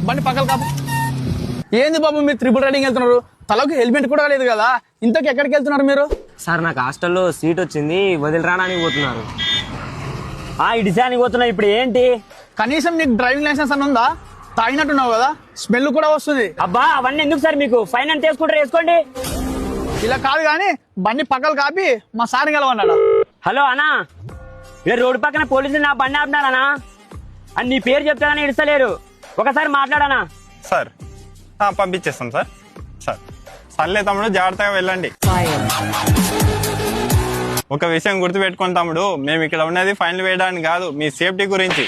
బండి పక్కన కాపు. ఏంది బాబు మీరు ట్రిపుల్ రైడింగ్ వెళ్తున్నారు? తలకి హెల్మెట్ కూడా లేదు కదా, ఇంతకు ఎక్కడికి వెళ్తున్నారు మీరు? సార్ నాకు హాస్టల్లో సీట్ వచ్చింది, వదిలిరాడానికి పోతున్నారు. ఇడిసానికి పోతున్నా. ఇప్పుడు ఏంటి? కనీసం నీకు డ్రైవింగ్ లైసెన్స్ అని ఉందా? తాగినట్టున్నావు కదా, స్మెల్ కూడా వస్తుంది. అబ్బా అవన్నీ ఎందుకు సార్ మీకు? ఫైన్ ఎంత వేసుకుంటారు వేసుకోండి. ఇలా కాదు కానీ బండి పక్కలు కాపి మా సార్ కలవన్నాడు. హలో అన్నా, రోడ్డు పక్కన పోలీసులు నా బండి ఆపినారనా అని నీ పేరు చెప్తానని ఇడతలేరు. ఒకసారి మాట్లాడనా? సార్ పంపించేస్తాం సార్. సార్ సర్లే తమ్ముడు, జాగ్రత్తగా వెళ్ళండి. ఒక విషయం గుర్తుపెట్టుకోండి తమ్ముడు, మేము ఇక్కడ ఉన్నది ఫైన్లు వేయడానికి కాదు, మీ సేఫ్టీ గురించి.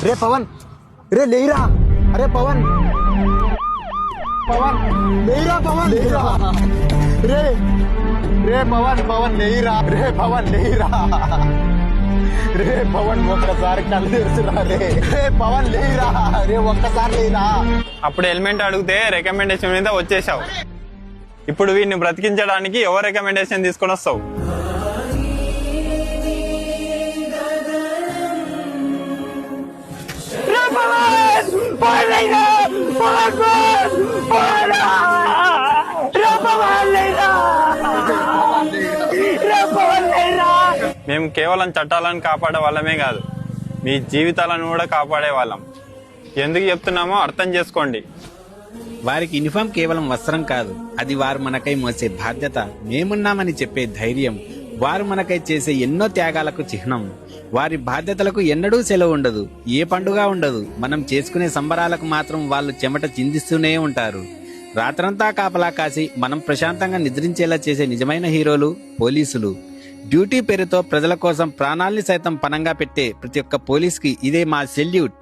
రే పవన్, రే లేరా, అరే పవన్, పవన్ లేరా, పవన్ లేరా, రే రే పవన్, పవన్ లేరా, రే పవన్ లేరా, రే పవన్ ఒక్కసారి కళ్ళు తెరుచురా, రే పవన్ లేరా, రే ఒక్కసారి లేరా. అప్పుడు హెల్మెట్ అడిగితే రికమెండేషన్ మీద వచ్చేసావు. ఇప్పుడు వీడిని బ్రతికించడానికి ఎవరు రికమెండేషన్ తీసుకొని వస్తావు? మేము కేవలం చట్టాలను కాపాడే వాళ్ళమే కాదు, మీ జీవితాలను కూడా కాపాడే వాళ్ళం. ఎందుకు చెప్తున్నామో అర్థం చేసుకోండి. వారికి యూనిఫామ్ కేవలం వస్త్రం కాదు, అది వారు మనకై మోసే బాధ్యత, మేమున్నామని చెప్పే ధైర్యం, వారు మనకై చేసే ఎన్నో త్యాగాలకు చిహ్నం. వారి బాధ్యతలకు ఎన్నడూ సెలవు ఉండదు, ఏ పండుగ ఉండదు. మనం చేసుకునే సంబరాలకు మాత్రం వాళ్ళు చెమట చిందిస్తూనే ఉంటారు. రాత్రంతా కాపలా కాసి మనం ప్రశాంతంగా నిద్రించేలా చేసే నిజమైన హీరోలు పోలీసులు. డ్యూటీ పేరుతో ప్రజల కోసం ప్రాణాల్ని సైతం పణంగా పెట్టే ప్రతి ఒక్క పోలీస్కి ఇదే మా సెల్యూట్.